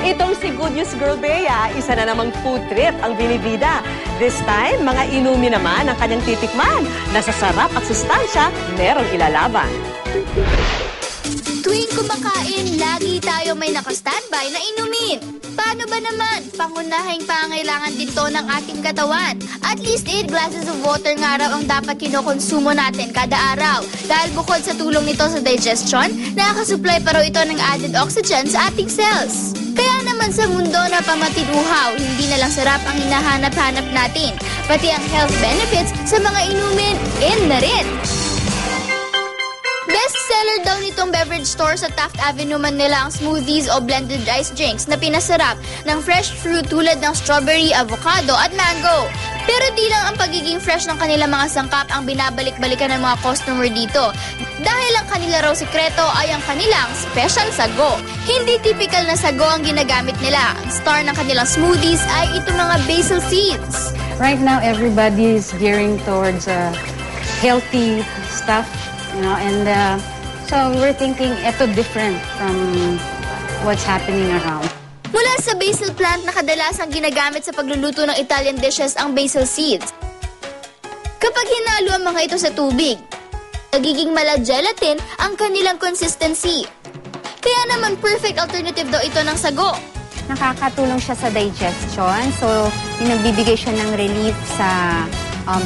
Itong si Good News Girl Bea, isa na namang food trip ang binibida. This time, mga inumi naman ang kanyang titikman. Nasa sarap at sustansya, merong ilalaban. Tuwing kumakain, lagi tayo may naka-standby na inumin. Paano ba naman? Pangunahing pangailangan din to ng ating katawan. At least 8 glasses of water nga raw ang dapat kinokonsumo natin kada araw. Dahil bukod sa tulong nito sa digestion, nakakasupply pa raw ito ng added oxygen sa ating cells. Kaya naman sa mundo na pamatinuhaw, hindi na lang sarap ang hinahanap-hanap natin. Pati ang health benefits sa mga inumin, in na rin. Bestseller daw nitong beverage store sa Taft Avenue, Manila ang smoothies o blended ice drinks na pinasarap ng fresh fruit tulad ng strawberry, avocado at mango. Pero di lang ang pagiging fresh ng kanilang mga sangkap ang binabalik-balikan ng mga customer dito. Dahil ang kanila raw sikreto ay ang kanilang special sago. Hindi typical na sago ang ginagamit nila. Ang star ng kanilang smoothies ay itong mga basil seeds. Right now, everybody is gearing towards healthy stuff. And so we're thinking ito different from what's happening around. Mula sa basil plant na kadalasang ginagamit sa pagluluto ng Italian dishes ang basil seeds. Kapag hinalo ang mga ito sa tubig, nagiging mala-gelatin ang kanilang consistency. Kaya naman perfect alternative daw ito ng sago. Nakakatulong siya sa digestion, so nagbibigay siya ng relief sa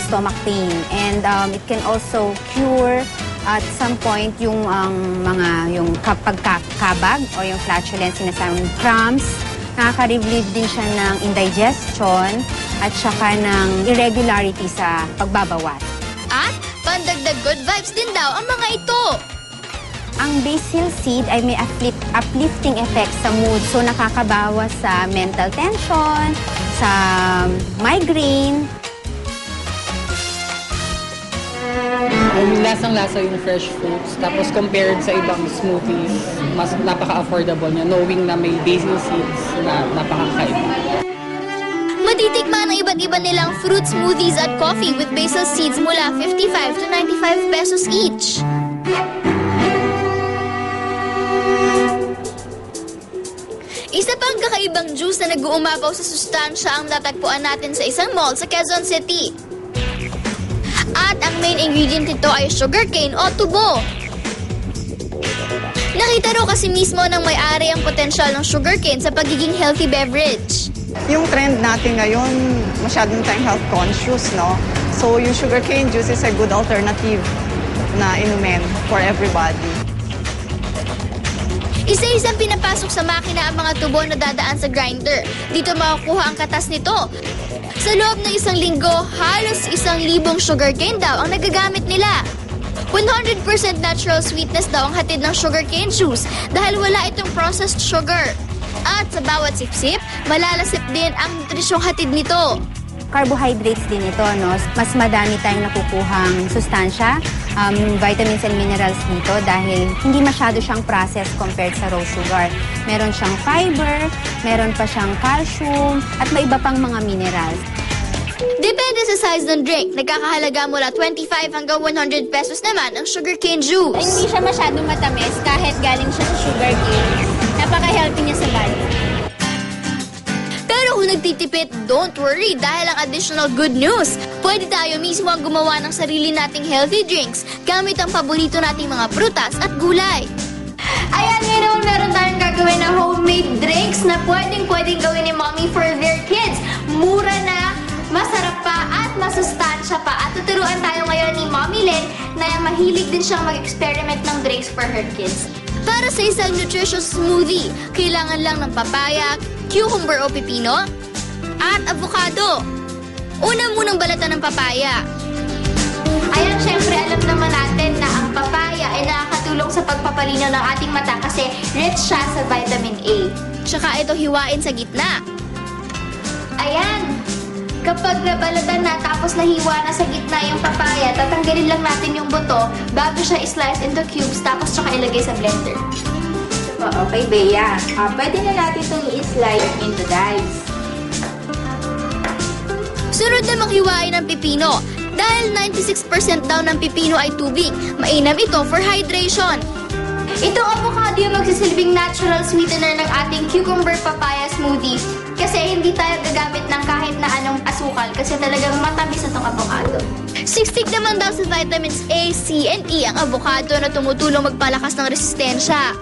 stomach pain. And it can also cure at some point yung pagkakabag o yung flatulence, sinasabing cramps. Nakaka-relieve din siya ng indigestion at saka ng irregularity sa pagbabawas. At pandagdag good vibes din daw ang mga ito. Ang basil seed ay may uplifting effect sa mood, so nakakabawas sa mental tension, sa migraine. Lasang-lasa yung fresh fruits. Tapos compared sa ibang smoothies, mas napaka-affordable niya knowing na may basil seeds na napakakaiba. Matitikman ang iba't iba nilang fruit smoothies at coffee with basil seeds mula 55 to 95 pesos each. Isa pang kakaibang juice na nag-uumapaw sa sustansya ang natagpuan natin sa isang mall sa Quezon City. At ang main ingredient nito ay sugarcane o tubo. Nakita raw kasi mismo ng may-ari ang potensyal ng sugarcane sa pagiging healthy beverage. Yung trend natin ngayon, masyadong tayong health conscious, no? So yung sugarcane juice is a good alternative na inumin for everybody. Isa-isang pinapasok sa makina ang mga tubo na dadaan sa grinder. Dito makukuha ang katas nito. Sa loob ng isang linggo, halos 1,000 sugarcane daw ang nagagamit nila. 100% natural sweetness daw ang hatid ng sugarcane juice dahil wala itong processed sugar. At sa bawat sip-sip, malalasip din ang nutrisyong hatid nito. Carbohydrates din ito, no? Mas madami tayong nakukuhang sustansya, vitamins and minerals dito dahil hindi masyado siyang processed compared sa raw sugar. Meron siyang fiber, meron pa siyang calcium, at may iba pang mga minerals. Depende sa size ng drink. Nagkakahalaga mula 25 hanggang 100 pesos naman ang sugarcane juice. Hindi siya masyadong matamis kahit galing siya sa sugarcane. Napaka-healthy niya sa body. Pero kung nagtitipid, don't worry dahil ang additional good news. Pwede tayo mismo ang gumawa ng sarili nating healthy drinks gamit ang paborito nating mga prutas at gulay. Ayan, ngayon naman meron tayong gagawin na homemade drinks na pwedeng gawin ni mommy for their kids. Mura na, masarap pa at masustansya pa. At tuturuan tayo ngayon ni Mommy Lynn na mahilig din siyang mag-experiment ng drinks for her kids. Para sa isang nutritious smoothie, kailangan lang ng papaya, cucumber o pipino, at avocado. Una munang balatan ng papaya. Ayan, syempre alam naman natin na ang papaya ay nakakatulong sa pagpapalinaw ng ating mata kasi rich siya sa vitamin A. Tsaka ito hiwain sa gitna. Ayan. Kapag nabalatan na tapos nahiwa na sa gitna yung papaya, tatanggalin lang natin yung buto bago siya i-slice into cubes tapos tsaka ilagay sa blender. Okay, Bea. Pwede na natin itong i-slice into dice. Sunod na hiwain ng pipino. Dahil 96% daw ng pipino ay tubig, mainam ito for hydration. Itong avocado yung magsisilbing natural sweetener ng ating cucumber, papaya smoothie. Kasi hindi tayo gagamit ng kahit na anong asukal kasi talagang matamis na itong avocado. Siksik naman daw sa vitamins A, C, and E ang avocado na tumutulong magpalakas ng resistensya.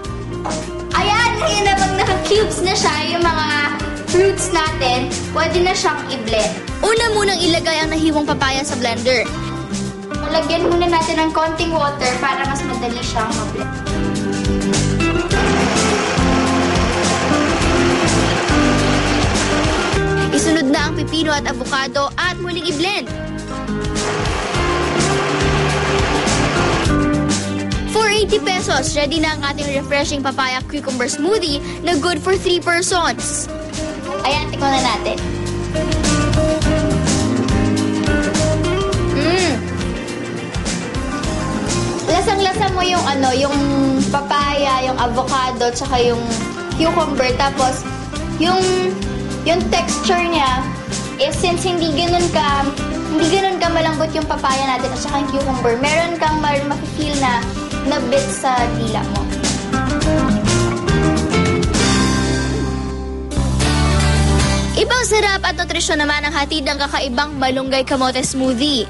Ayan, ngayon na pag naka-cubes na siya, yung mga fruits natin, pwede na siyang i-blend. Una munang ilagay ang nahiwang papaya sa blender. Lagyan muna natin ng konting water para mas madali siyang ma-blend. Isunod na ang pipino at avocado at muling i-blend. For 80 pesos, ready na ang ating refreshing papaya cucumber smoothie na good for 3 persons. Ayan, tikman na natin. Lasang-lasa mo yung yung papaya, yung avocado, tsaka yung cucumber. Tapos, yung texture niya, since hindi ganun ka malambot yung papaya natin at saka yung cucumber, meron kang ma-feel na bit sa dila mo. Ibang sarap at nutrisyon naman ang hatid ng kakaibang malunggay kamote smoothie.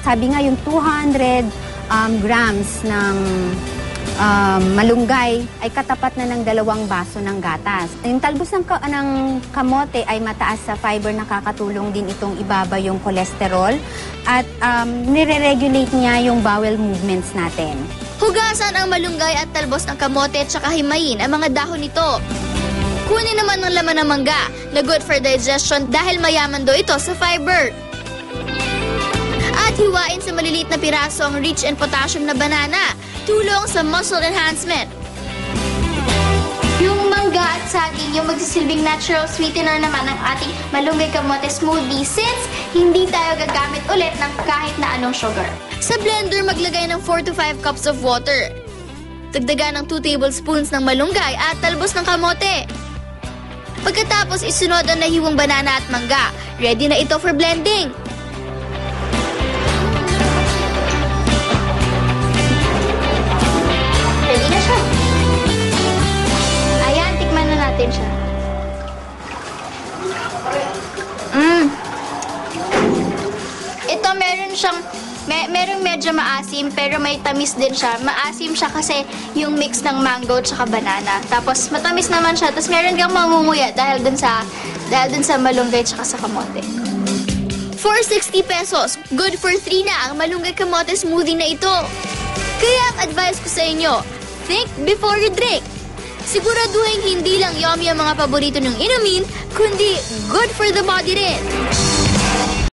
Sabi nga yung 200 grams ng malunggay ay katapat na ng 2 baso ng gatas. Yung talbos ng kamote ay mataas sa fiber, nakakatulong din itong ibaba yung cholesterol at nire-regulate niya yung bowel movements natin. Hugasan ang malunggay at talbos ng kamote at saka himayin ang mga dahon nito. Kunin naman ng laman ng mangga na good for digestion dahil mayaman daw ito sa fiber. At hiwain sa maliliit na piraso ang rich in potassium na banana, tulong sa muscle enhancement. Yung mangga at saging, yung magsisilbing natural sweetener naman ng ating malunggay kamote smoothie since hindi tayo gagamit ulit ng kahit na anong sugar. Sa blender, maglagay ng 4 to 5 cups of water. Dagdagan ng 2 tablespoons ng malunggay at talbos ng kamote. Pagkatapos, isunod ang nahiwang banana at mangga. Ready na ito for blending. Ready na siya. Ayan, tikman na natin siya. Ito merong medyo maasim pero may tamis din siya. Maasim siya kasi yung mix ng mango tsaka banana. Tapos matamis naman siya. Tapos meron kang mamumuya dahil dun sa malunggay tsaka sa kamote. For 60 pesos, good for 3 na ang malunggay kamote smoothie na ito. Kaya ang advice ko sa inyo, think before you drink. Siguraduhin hindi lang yummy ang mga paborito ng inumin, kundi good for the body rin.